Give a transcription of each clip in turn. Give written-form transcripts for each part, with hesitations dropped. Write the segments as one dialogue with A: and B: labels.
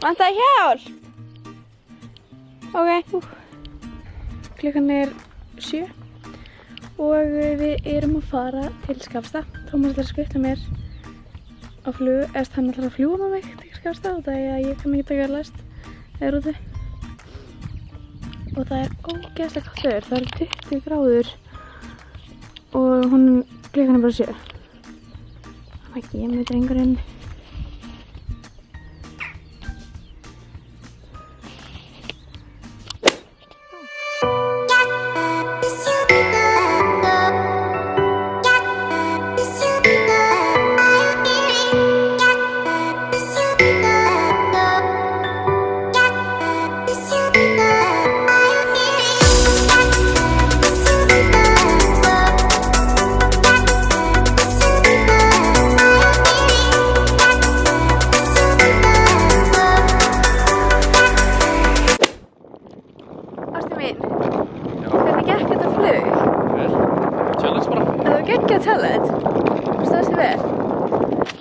A: Vantaði hjálp? Ok. Klukkan er 7 og við erum að fara til Skafstað. Tómas ætlar að skutla mér á flug, eða hann ætlar að fljúga með mig til Skafstað og það er að ég kann ekki taka lest eða úti. Og það er ógeðslega kallt veður, það eru 20 gráður og klukkan er bara 7. Það er ekki með drengurinn. Challenge. Stóð sér vel.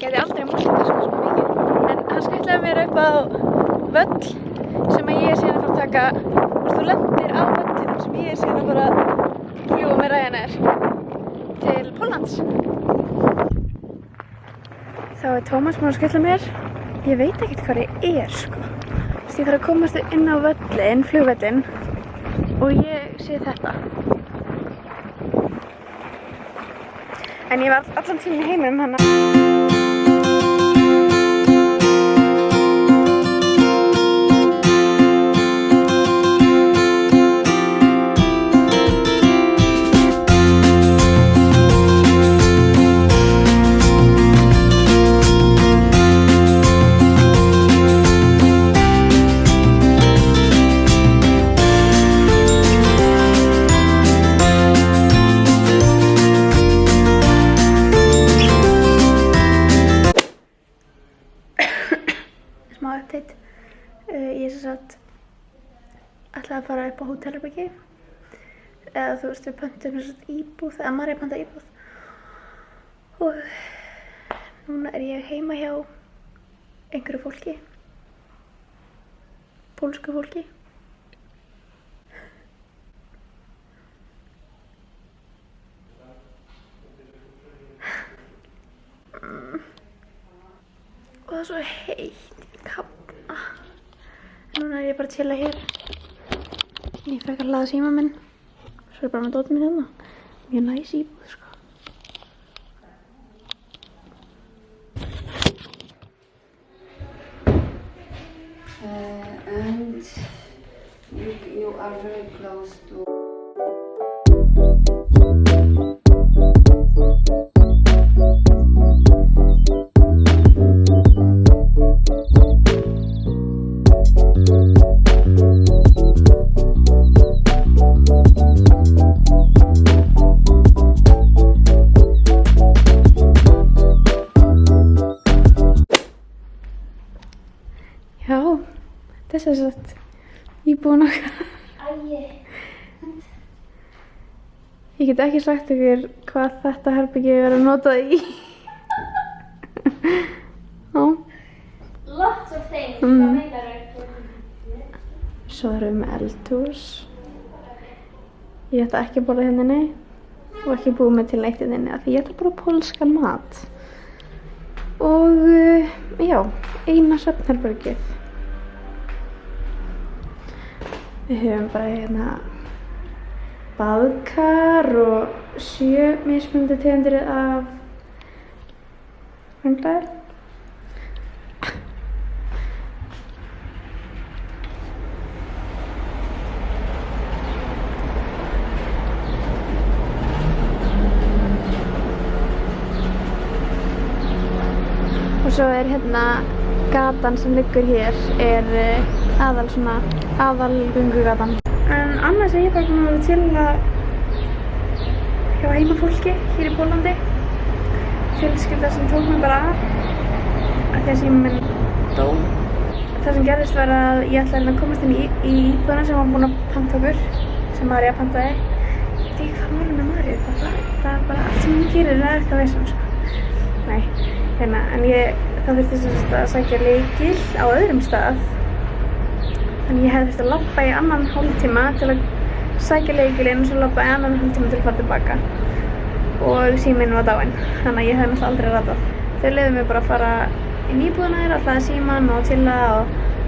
A: Ég hefði aldrei múlið þessu svo mikið. En hann skutlaði mér upp á völl sem ég er síðan að fara að taka. Þú lendir á völlinum sem ég er síðan að fara að fljúga með Ryanair til Póllands. Þá er Tómas búinn að skutla mér. Ég veit ekkert hvað ég er sko. Ég þarf að komast inn á völlin, flugvöllin og ég sé þetta. En ég var allan tíminn í heiminum hana. Ég ætlaði að fara upp á hótelherbyggi eða þú veist við pöntum íbúð eða Marja pantaði íbúð og núna er ég heima hjá einhverju fólki, pólsku fólki. Og það er svo heitt í kafna. Núna er ég bara að chilla hér. Ég fekk að laða síma minn. Svo er bara með dótið minn hérna. Mjög næs íbúð sko.
B: And you are very close to
A: Þess að satt íbúin okkar. Ég get ekki sagt ykkur hvað þetta herbyggi verður notað í.
C: Lots of things. Hvað meinar þau?
A: Svo erum við með eldhús. Ég ætla ekki að borða hérna inni og ekki búið með til neitt hérna inni af því ég ætla bara pólskan mat. Og já, eina svefnherbergið. Við höfum bara hérna baðkar og 7 mismunandi tegundir af handklæði. Og svo er hérna gatan sem liggur hér aðalgöngugatan. En annars er ég bara búin að chilla hjá heimafólki hér í Póllandi. Fjölskylda sem tók mig bara af því að síminn minn dó. Það sem gerðist var að ég ætlaði að komast inn í íbúðina sem var búin að panta okkur, sem Marja pantaði. Ég veit ekki hvað málum með Marju, það er bara allt sem hún gerir eitthvað vesen sko. Nei, hérna, en þá þurfti sem sagt að sækja lykil á öðrum stað. Þannig ég hefði þurft að labba í annan hálftíma til að sækja lykilinn og svo labba í annan hálftíma til að fara tilbaka. Og síminn var dáinn, þannig að ég hefði náttúrulega aldrei ratað. Þau leyfðu mér bara að fara í nýbúðina þeirra, að hlaða símann og chilla og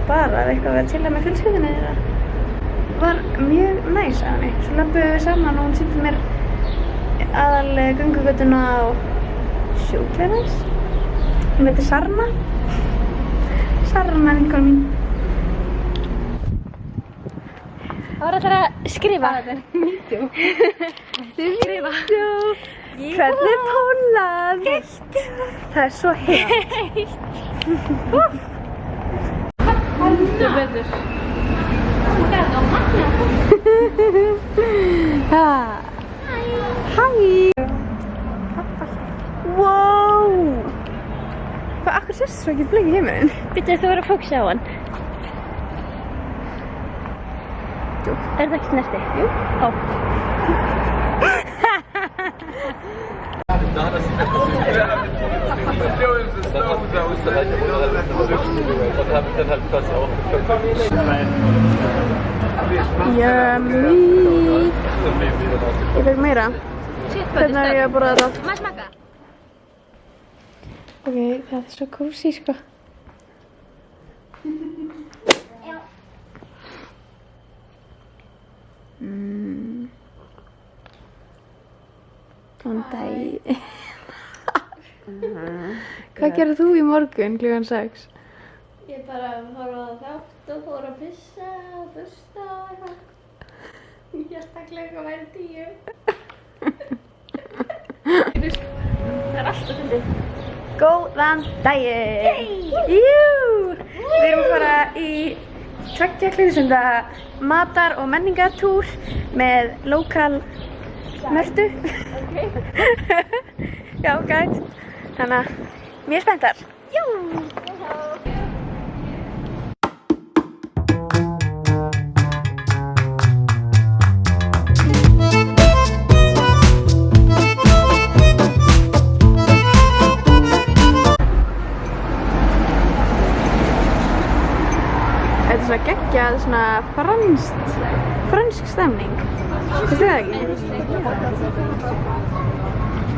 A: bara eitthvað að chilla með fjölskyldunni þeirra. Var mjög næs af henni. Svo löbbuðum við saman og hún sýndi mér aðal göngugötuna og sjúklega næs. Hún heitir Sarna. Sarna vinkona mín.
C: Það var alltaf að skrifa.
A: Þú skrifa. Hvernig er Pólland? Heitt. Það er svo heitt. Heldur betur. Hæ. Wow. Hvað, akkur sérst svo ekki bleik í heimurinn?
C: Býttu þú verið að fókusa á hann. Er það ekki snerti? Jú. Ó.
A: Yummy. Ég fekk meira. Hvernig er ég að borða þetta?
C: Má smaka?
A: Ok, það er svo kósí sko. Góðan daginn. Hvað gerir þú í morgun klukkan 6?
C: Ég bara horfa á þátt og fór að pissa og busta og eitthvað. Ég held að klukkan væri 10. Það er alltaf fyndið.
A: Góðan daginn! Jú! Við erum að fara í 2 klukkustunda matar- og menningartúr með lokal Mörtu. Já, gæt. Þannig að mér er spenntar. Jú! Þetta er svona geggjað, svona fransk stemning. Finnst þið það ekki?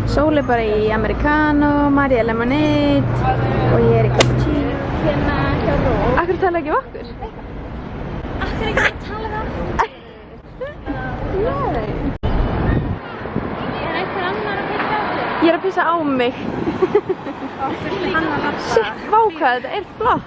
A: Sól er bara í Americano, Maria Lemonade og ég er í cappuccino.
C: Hérna hjá Ró.
A: Akkur tala ekki um okkur?
C: Akkur ekki að tala við okkur?
A: Nei.
C: Er einhver annar að pissa á þig?
A: Ég er að pissa á mig. Shit, vá hvað þetta er flott.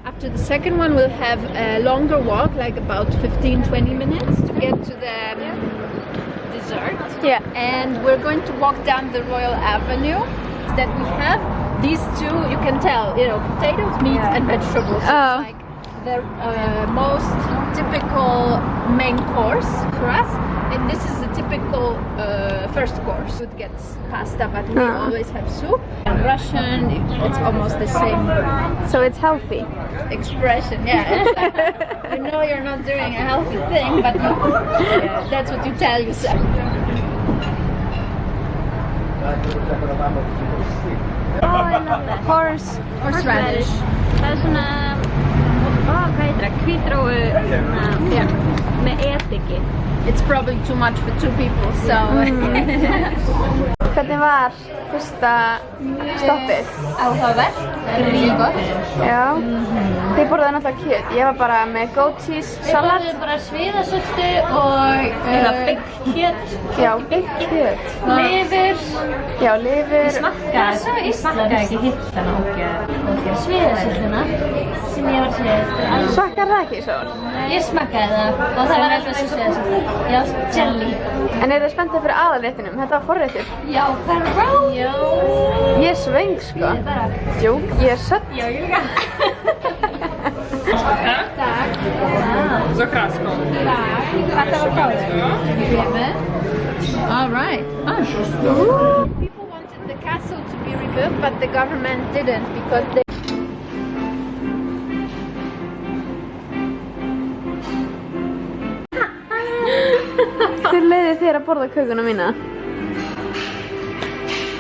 D: After the second one, we'll have a longer walk, like about 15-20 minutes to get to the dessert.
A: Yeah.
D: And we're going to walk down the Royal Avenue that we have. These two, you can tell, you know, potatoes, meat, and vegetables.
A: Oh.
D: It's like the most typical main course for us. And this is the typical first course. It gets pasta, but we always have soup. In Russian, it's almost the same
A: So it's healthy.
D: expression. Yeah, it's like, you know you're not doing a healthy thing, but that's what you tell yourself.
A: Horseradish.
C: Það er svona, hvað heitir það? Hvítróu með ediki.
D: It's probably too much for 2 people, so
A: Hvernig var fyrsta stoppið?
C: Áhugavert, það er mjög gott.
A: Já. Þið borðaði náttúrulega kjöt. Ég var bara með goat cheese salat.
C: Við borðum bara sviðasöldu og byggt kjöt.
A: Já, byggt kjöt.
C: Lifur.
A: Já, lifur.
C: Ég smakkaði ekki hittana og sviðasölduna sem ég var að segja.
A: Smakkar það ekki svo?
C: Ég smakkaði það og það var alltaf svo sviðasöldu. Já, jelly.
A: En eru þið spenntið fyrir aðalréttinum? Þetta var forréttur.
C: Já, hvað er rá? Já.
A: Ég er svöng sko.
C: Ég er bara.
A: Djók, ég er sött.
C: Já, ég líka.
D: Tak.
E: Z okraską.
D: Tak. Patawakowe. Dziękujemy. All right. People wanted the castle to be rebuilt, but the government didn't because they.
A: Hver leiði þér að borða kökuna mína?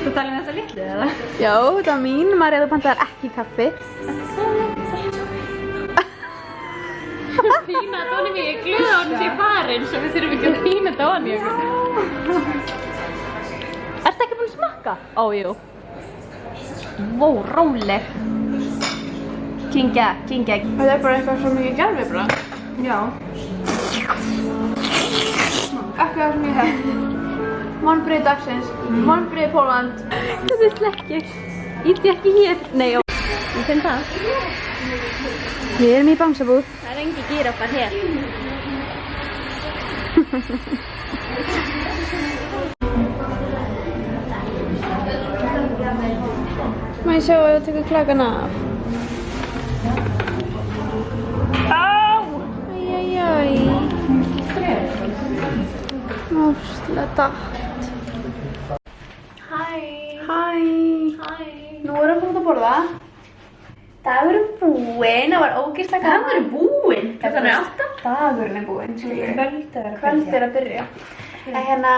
C: Þú talar með þessa litlu eða?
A: Já, þetta var mín. María, þú pantaðir ekki kaffi.
C: Pína þetta honni mig, ég glöða hún sé farin svo við þurfum ekki að pína þetta honni Ertu ekki búin að smakka? Ó, jú Vó, róleg Kingja
A: Þetta er bara eitthvað svo mikið gervibrað.
C: Já
A: Ekki það sem ég hef. Vonbrigði dagsins. Vonbrigði Pólland.
C: Þetta er slekki Ítti ekki hér Nei, ó Ég finn það
A: Við erum í bánsabúð.
C: Það er engi gíraffar hér
A: Má ég sjá að þú tekur klakan af? Æjæjæj. Ásla datt.
C: Hæ
A: Hæ. Nú erum við út að borða. Dagurinn búinn, það var ógeðslega gaman.
C: Dagurinn búinn? Klukkan er 8?
A: Dagurinn búinn, skilji.
C: Kvöld er að byrja
A: Kvöld er að byrja. En hérna,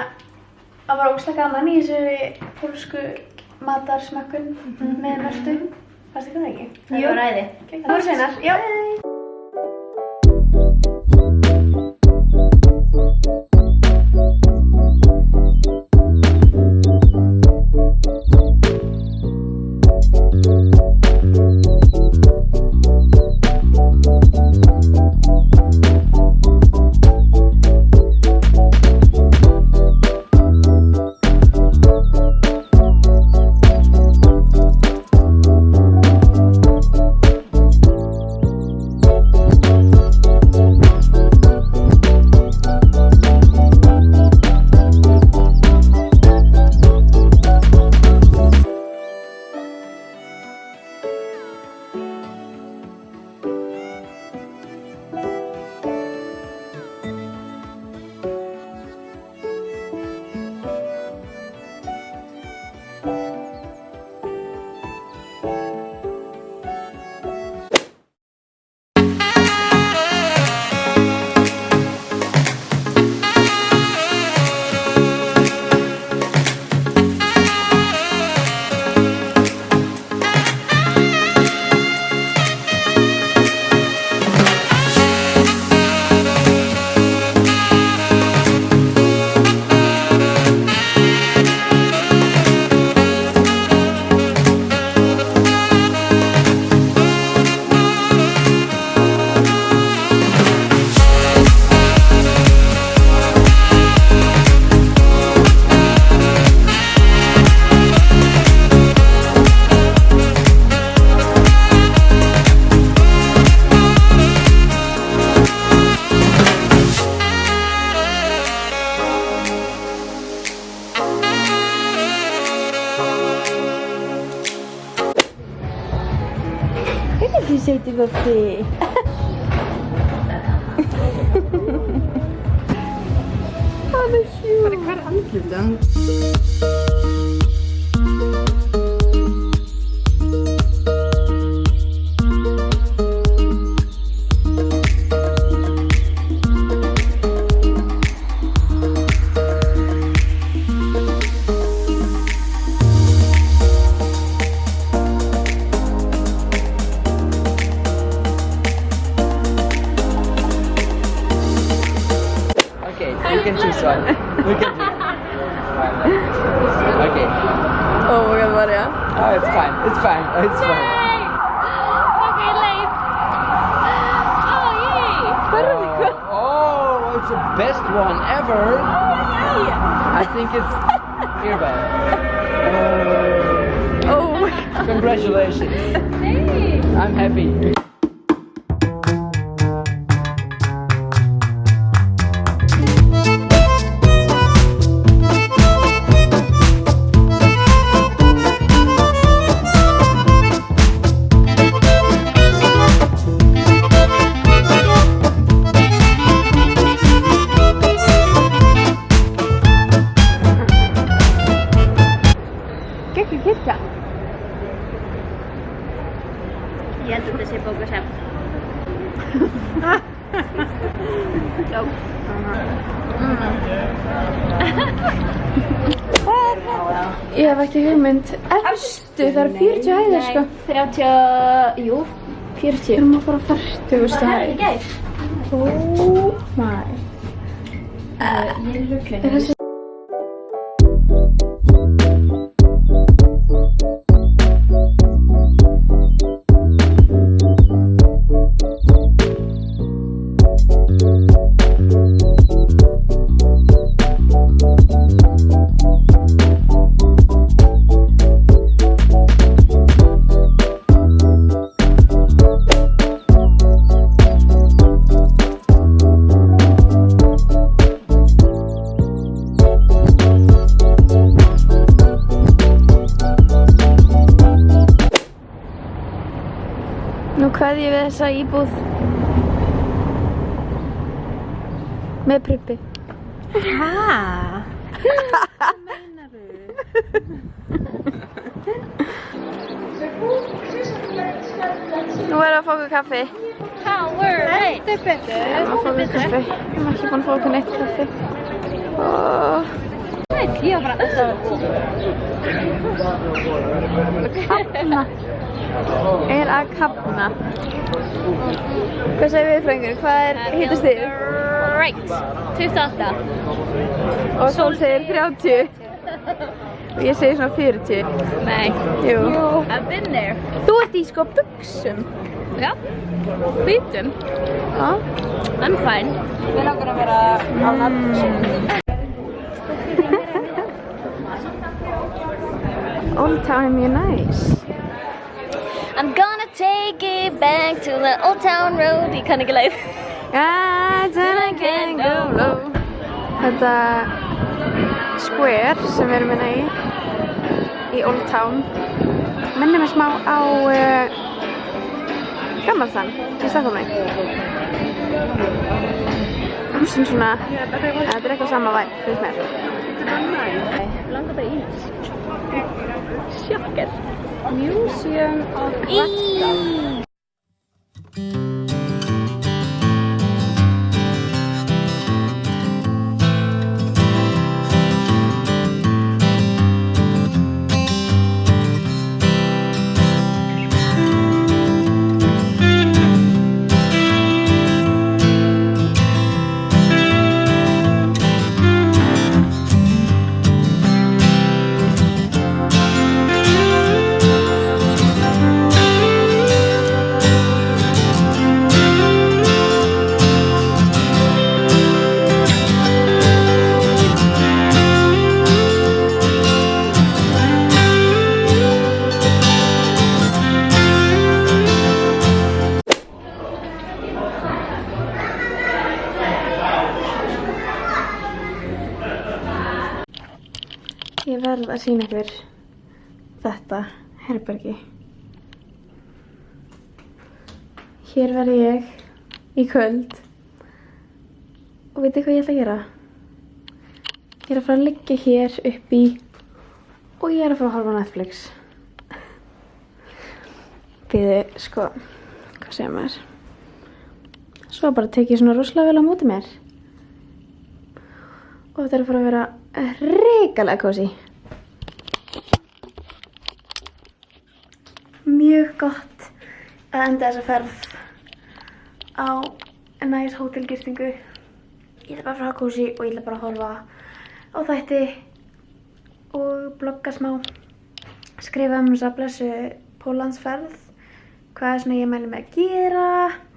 A: það var ógeðslega gaman í þessu pólsku matarsmökkun með Mörtu. Varstu ekki það ekki?
C: Það var æði
A: Það voru sveinar, já.
C: Du säger att det var fri.
A: Han är cute.
B: Hvað er andlutan?
E: Okay, you can choose one. We can do. Okay.
A: Oh my god, Maria.
E: Oh, it's fine. It's fine. It's fine.
C: Okay, late. Oh, yay.
E: Oh, it's the best one ever. I think it's hereby.
A: Oh.
E: Congratulations.
C: Hey.
E: I'm happy.
A: Ég hef ekki hugmynd. Efstu, það eru 40 hæðir sko.
C: 30, jú, 40.
A: Við erum að fara á 40. hæð.
C: gær.
A: Oh my.
C: Ég er rugglinn.
A: Er þessi... Nú kveðjum við þessa íbúð með prippi.
C: Hæ?
A: Nú erum við að fá okkur kaffi.
C: Heldur betur.
A: Við erum að fá okkur kaffi. Við erum ekki búin að fá okkur neitt kaffi.
C: Ég var bara alltaf
A: Kafna. Er að kafna. Hvað segir við frængur? Hvað er hitastigið?
C: Right. 28.
A: Og Sól segir 30. Og ég segir svona 40.
C: Nei.
A: Jú.
C: I've been there.
A: Þú ert í sko buxum.
C: Já. Hvítum.
A: Já.
C: I'm fine.
B: Við langar að vera á nafnum.
A: Old Town er nice.
C: I'm gonna take it back to the old town road. Ég kann ekki leið.
A: I can go low. Þetta square sem við erum í Old Town minnir mig smá á Gammalstan í Stokkhólmi. Húsin svona, þetta er eitthvað sama væp, finnst mér.
C: Langar bara í þess.
A: Sjokker. Museum of Waxdal. Ég verð að sýna ykkur þetta herbergi. Hér verð ég í kvöld og veitu hvað ég ætla að gera? Ég er að fara að liggja hér uppi og ég er að fara að horfa á Netflix. Bíðu, sko, hvað segir maður? Svo bara tekið svona rosalega vel á móti mér. Og þetta er að fara að vera hrikalega kósí. Mjög gott að enda þessa ferð á næs hótelgistingu. Ég ætla bara að fara að kósí og ég ætla bara að horfa á þætti og blogga smá. Skrifa þessa blessu Póllandsferð. Hvað er svona ég mæli með að gera.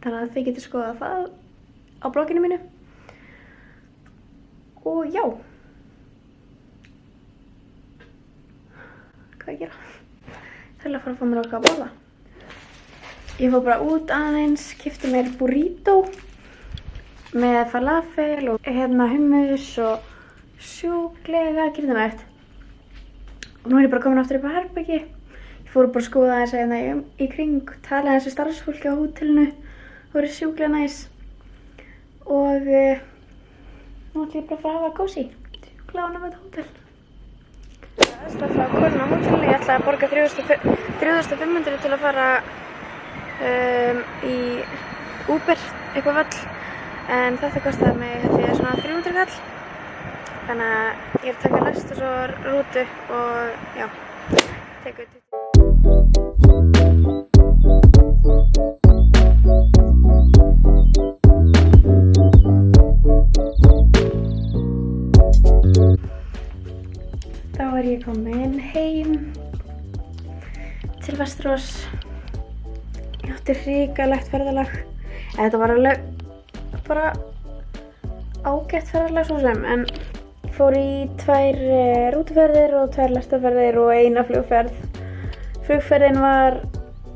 A: Þannig að þið getur skoðað það á blogginu mínu. Og já. Hvað að gera? Það er að fara að fá mér okkar að borða. Ég fór bara út aðeins, keypti mér burrito með falafel og hummus og sjúklega kyrðanægt. Og nú er ég bara komin aftur upp á herbergi. Ég fór bara að skoða aðeins í kring, tala aðeins við starfsfólki á hótelinu. Það voru sjúklega næs. Og nú ætlum ég bara að fara að hafa kósí. Sjúklega ánægð með þetta hótel. Það er alltaf komin á hótelinu. Ég ætlaði að borga 3.500 til að fara í Uber upp á völl en þetta kostaði mig held ég svona 300 kall. Þannig að ég er að taka lest og svo rútu og já, tekur þetta. Þá er ég komin heim til Vestros. Ég átti hrikalegt ferðalag. Þetta var alveg bara ágætt ferðalag svo sem, en fór í 2 rútuferðir og 2 lestaferðir og 1 flugferð. Flugferðin var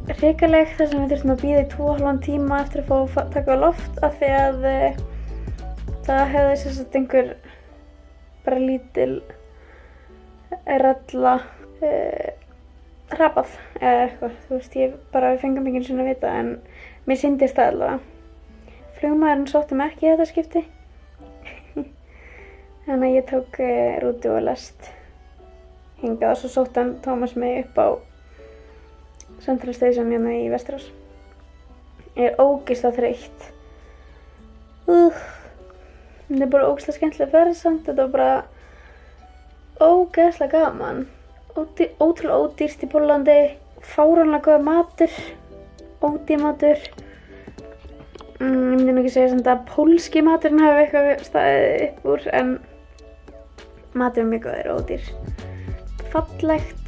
A: hrikaleg þar sem við þurftum að bíða í 2,5 tíma eftir að fá að taka á loft af því að það hefði sem sagt einhver bara lítil rella hrapað eða eitthvað, þú veist, við fengum ekki einu sinni að vita en mér sýndist það allavega. Flugmaðurinn sótti mig ekki í þetta skipti. Þannig að ég tók rútu og lest hingað og svo sótti hann Tómas mig upp á Central Station hérna í Vestros. Ég er ógeðslega þreytt. Þetta er bara ógeðslega skemmtileg ferð samt, þetta var bara ógeðslega gaman. Ótrúlega ódýrt í Póllandi, fáránlega góður matur, ódýr matur. Ég myndi nú ekki segja samt að pólski maturinn hafi eitthvað staðið upp úr, en maturinn mjög góður, ódýr. Fallegt,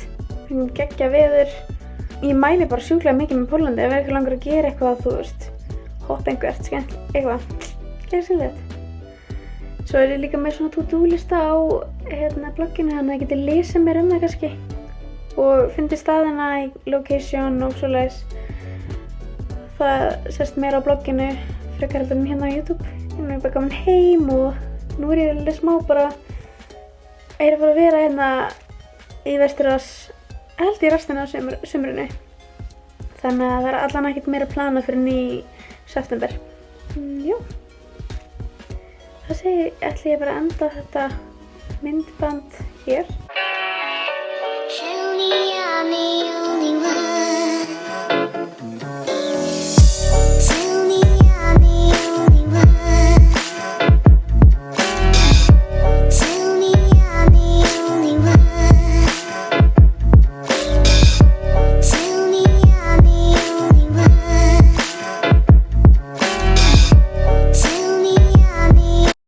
A: fengum geggjað veður. Ég mæli bara sjúklega mikið með Póllandi ef við eitthvað langar að gera eitthvað, þú veist, hoppa einhvert, skemmt, eitthvað, gera skemmtilegt. Svo er ég líka með svona to-do-lista á blogginu, þannig að ég geti lesið mér það kannski og fyndi staðina í location og svoleiðis. Það sést meira á blogginu frekar heldur en hérna á YouTube. Ég er bara komin heim og nú er ég alveg smá bara að vera hérna í Vestros held ég restina af sumrinu. Þannig að það er allan ekkert meira planað fyrir í september. Já. Það ætla ég bara að enda þetta myndband hér.